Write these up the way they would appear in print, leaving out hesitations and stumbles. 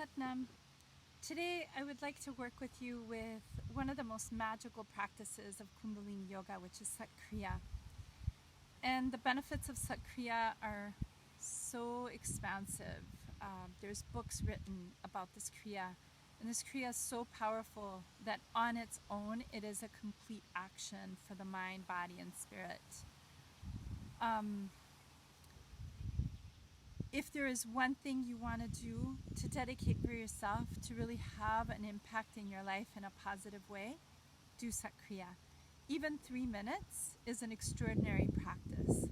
Satnam. Today I would like to work with you with one of the most magical practices of Kundalini Yoga, which is Sat Kriya. And the benefits of Sat Kriya are so expansive. There's books written about this Kriya. And this Kriya is so powerful that on its own it is a complete action for the mind, body, and spirit. If there is one thing you want to do to dedicate for yourself to really have an impact in your life in a positive way, do Sat Kriya. Even 3 minutes is an extraordinary practice.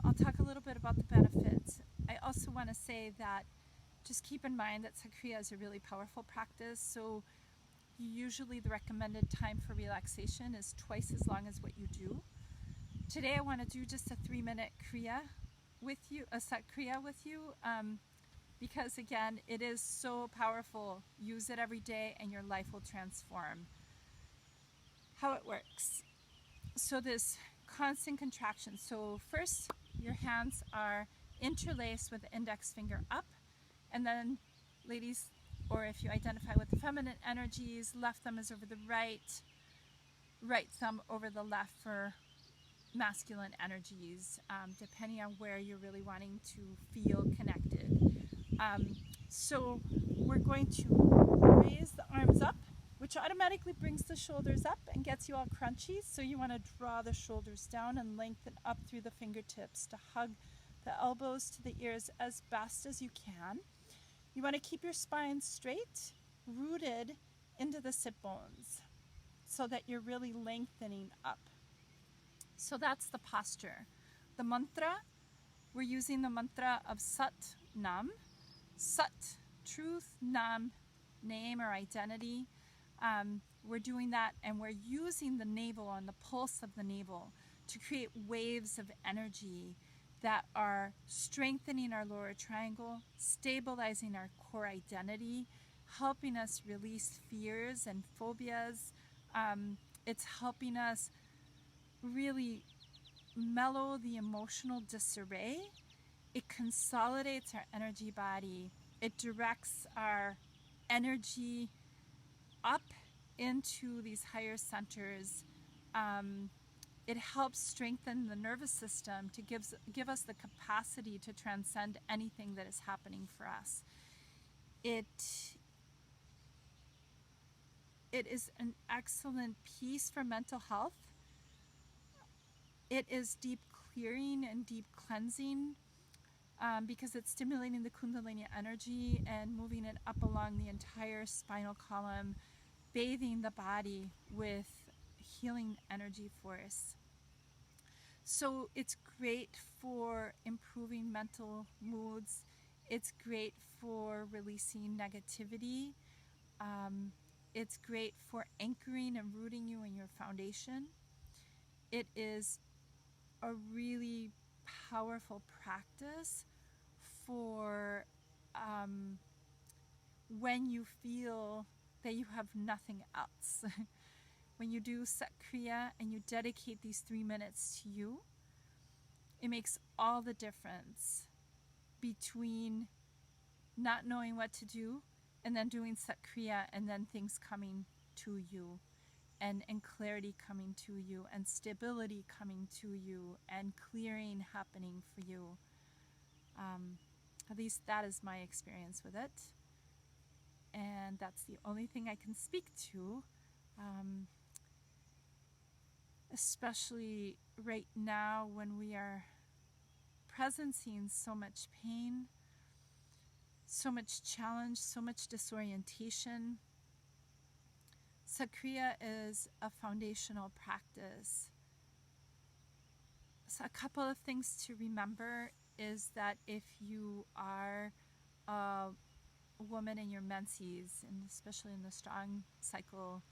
I'll talk a little bit about the benefits. I also want to say that just keep in mind that Sat Kriya is a really powerful practice, so usually the recommended time for relaxation is twice as long as what you do. Today I want to do just a 3-minute Kriya with you, a Sat Kriya with you, because again, it is so powerful. Use it every day and your life will transform. How it works. So this constant contraction. So first, your hands are interlaced with the index finger up, and then ladies, or if you identify with the feminine energies, left thumb is over the right, right thumb over the left for masculine energies, depending on where you're really wanting to feel connected. So we're going to raise the arms up, which automatically brings the shoulders up and gets you all crunchy. So you want to draw the shoulders down and lengthen up through the fingertips to hug the elbows to the ears as best as you can. You want to keep your spine straight, rooted into the sit bones so that you're really lengthening up. So that's the posture. The mantra, we're using the mantra of Sat Nam. Sat, truth, Nam, name or identity. We're doing that, and we're using the navel and the pulse of the navel to create waves of energy that are strengthening our lower triangle, stabilizing our core identity, helping us release fears and phobias. It's helping us really mellow the emotional disarray. It consolidates our energy body. It directs our energy up into these higher centers. It helps strengthen the nervous system to give us the capacity to transcend anything that is happening for us. It is an excellent piece for mental health. It is deep clearing and deep cleansing because it's stimulating the Kundalini energy and moving it up along the entire spinal column, bathing the body with healing energy force. So it's great for improving mental moods. It's great for releasing negativity. It's great for anchoring and rooting you in your foundation. It is a really powerful practice for when you feel that you have nothing else. When you do Sat Kriya and you dedicate these 3 minutes to you, it makes all the difference between not knowing what to do and then doing Sat Kriya and then things coming to you. And clarity coming to you, and stability coming to you, and clearing happening for you. At least that is my experience with it. And that's the only thing I can speak to, especially right now when we are presencing so much pain, so much challenge, so much disorientation. Sat Kriya is a foundational practice. So a couple of things to remember is that if you are a woman in your menses, and especially in the strong cycle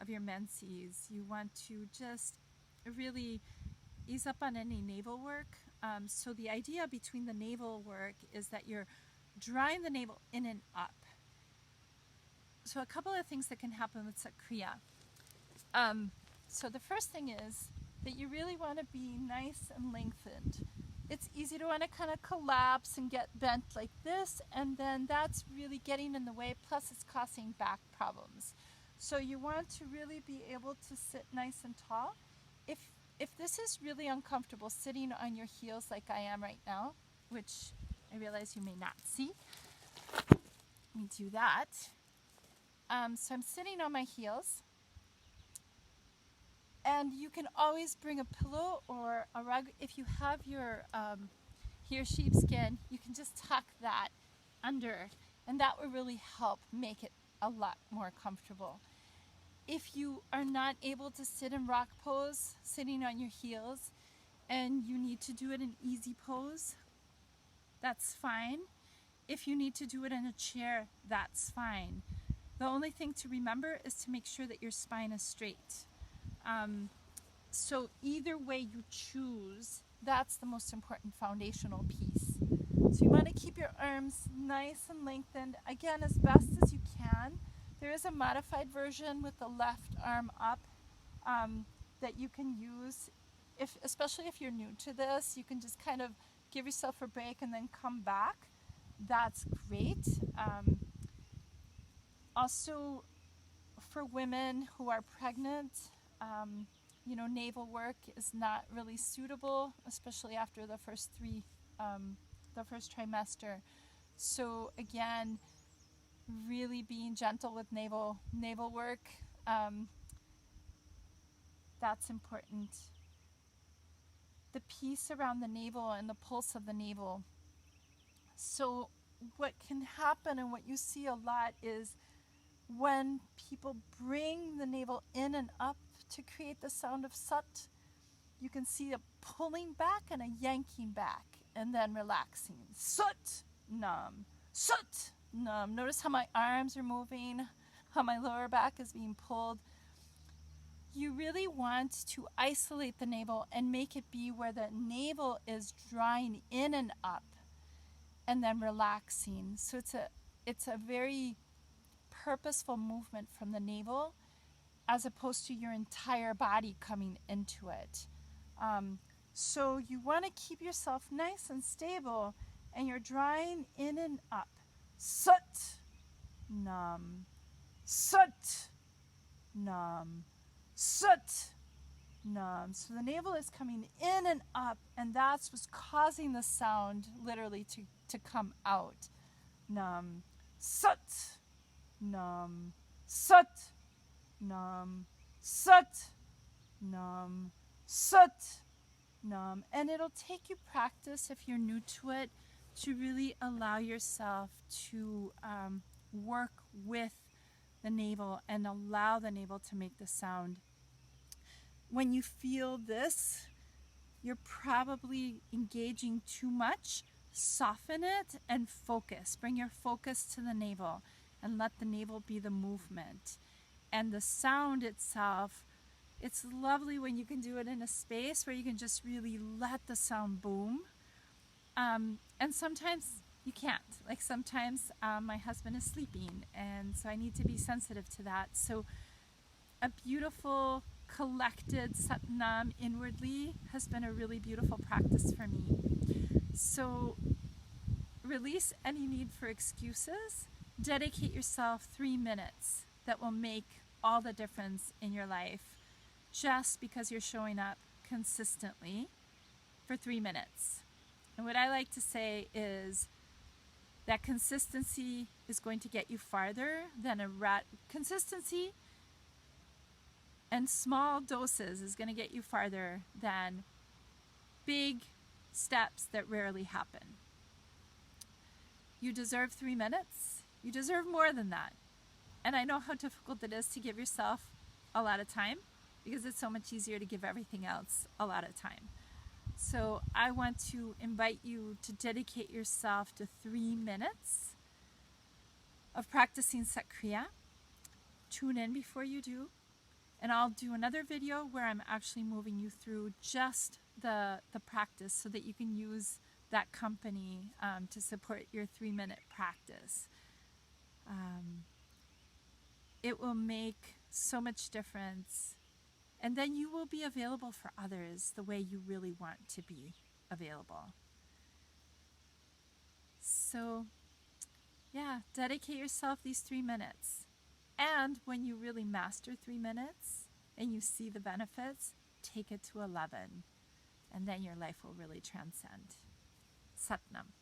of your menses, you want to just really ease up on any navel work. So the idea between the navel work is that you're drawing the navel in and up. So a couple of things that can happen with Sat Kriya. So the first thing is that you really want to be nice and lengthened. it's easy to want to kind of collapse and get bent like this, and then that's really getting in the way, plus it's causing back problems. So you want to really be able to sit nice and tall. If this is really uncomfortable, sitting on your heels like I am right now, which I realize you may not see, let me do that. So I'm sitting on my heels, and you can always bring a pillow or a rug. If you have your sheepskin, you can just tuck that under, and that will really help make it a lot more comfortable. If you are not able to sit in rock pose, sitting on your heels, and you need to do it in easy pose, that's fine. If you need to do it in a chair, that's fine. The only thing to remember is to make sure that your spine is straight. So either way you choose, that's the most important foundational piece. So you want to keep your arms nice and lengthened, again, as best as you can. There is a modified version with the left arm up that you can use, especially if you're new to this. You can just kind of give yourself a break and then come back. That's great. Also, for women who are pregnant, navel work is not really suitable, especially after the first trimester. So again, really being gentle with navel work, that's important. The piece around the navel and the pulse of the navel. So what can happen and what you see a lot is when people bring the navel in and up to create the sound of Sat, you can see a pulling back and a yanking back and then relaxing. Sat, nam, Sat, nam. Notice how my arms are moving, how my lower back is being pulled. You really want to isolate the navel and make it be where the navel is drawing in and up and then relaxing. So it's a very purposeful movement from the navel as opposed to your entire body coming into it. So you want to keep yourself nice and stable, and you're drawing in and up. Sat, nam, Sat, nam, Sat, nam. So the navel is coming in and up, and that's what's causing the sound literally to come out. Nam, Sat, nam, Sat, nam, Sat, nam, Sat, nam. And it'll take you practice, if you're new to it, to really allow yourself to work with the navel and allow the navel to make the sound. When you feel this, you're probably engaging too much. Soften it and focus. Bring your focus to the navel and let the navel be the movement. And the sound itself, it's lovely when you can do it in a space where you can just really let the sound boom. And sometimes you can't. Like sometimes my husband is sleeping, and so I need to be sensitive to that. So a beautiful collected Sat Nam inwardly has been a really beautiful practice for me. So release any need for excuses. Dedicate yourself 3 minutes that will make all the difference in your life, just because you're showing up consistently for 3 minutes. And what I like to say is that consistency is going to get you farther than consistency and small doses is going to get you farther than big steps that rarely happen. You deserve 3 minutes. You deserve more than that. And I know how difficult it is to give yourself a lot of time, because it's so much easier to give everything else a lot of time. So I want to invite you to dedicate yourself to 3 minutes of practicing Sat Kriya. Tune in before you do. And I'll do another video where I'm actually moving you through just the practice so that you can use that company to support your 3-minute practice. It will make so much difference. And then you will be available for others the way you really want to be. available. So, yeah, dedicate yourself these 3 minutes. And when you really master 3 minutes and you see the benefits, take it to 11. And then your life will really transcend. Satnam.